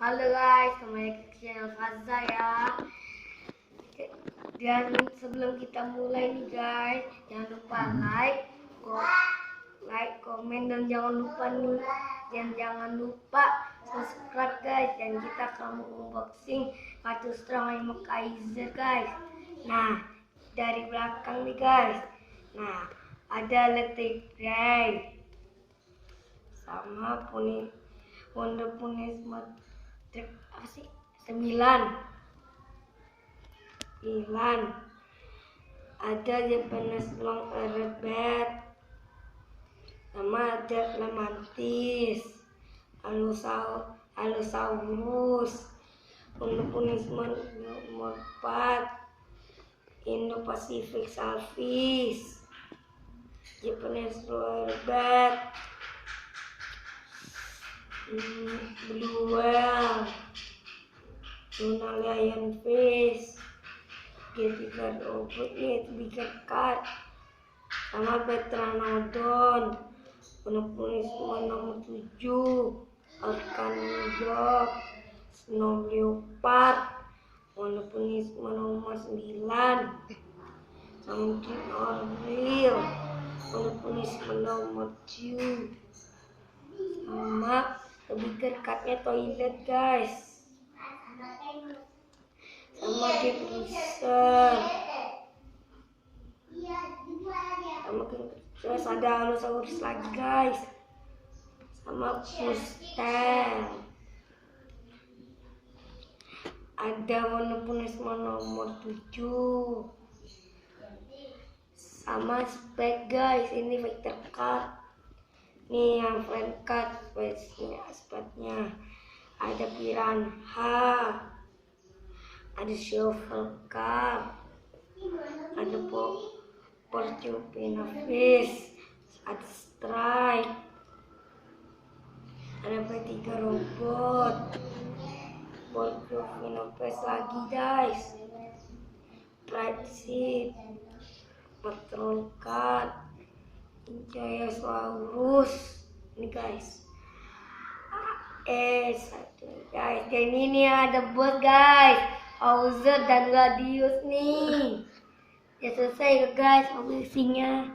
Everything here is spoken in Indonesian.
Halo guys, kembali ke channel Faza ya. Dan sebelum kita mulai nih guys, jangan lupa like, komen, dan jangan lupa subscribe guys. Dan kita akan unboxing kartu Strong Kaiser guys. Nah, dari belakang nih guys. Nah, ada Electric Ray sama Wonder Punishment apa sih? 9. Ada Japanese Long Erebet, sama ada Lemantis, Allosaurus, Wonder Punishment nomor 4, Indo-Pacific Salfish, Japanese Long Erebet, Blue Whale, Tuna Lionfish, G3 Robot nih, Bigger Cat, sama Petranodon, Punishment nomor 7, Alcanidog, Snow Leopard, Punishment nomor 9, Mountain Orville, Punishment nomor 2, sama Bigger Catnya Toilet guys, sama terus ada Allosaurus lagi guys, sama Pustel, ada Punishment nomor 7, sama Spek guys. Ini Vector Cat nih, yang friend cat aspeknya. Ada Piranha, ada Shovel Cat, ada Porcupine Fish, ada Strike, ada P3 Robot, Porcupine Fish lagi guys, Pride Seed, Patrol Cat, Giganosaurus ini guys. Guys, dan ini ada bot guys, Bowser dan Gladius nih. Ya selesai guys unboxingnya.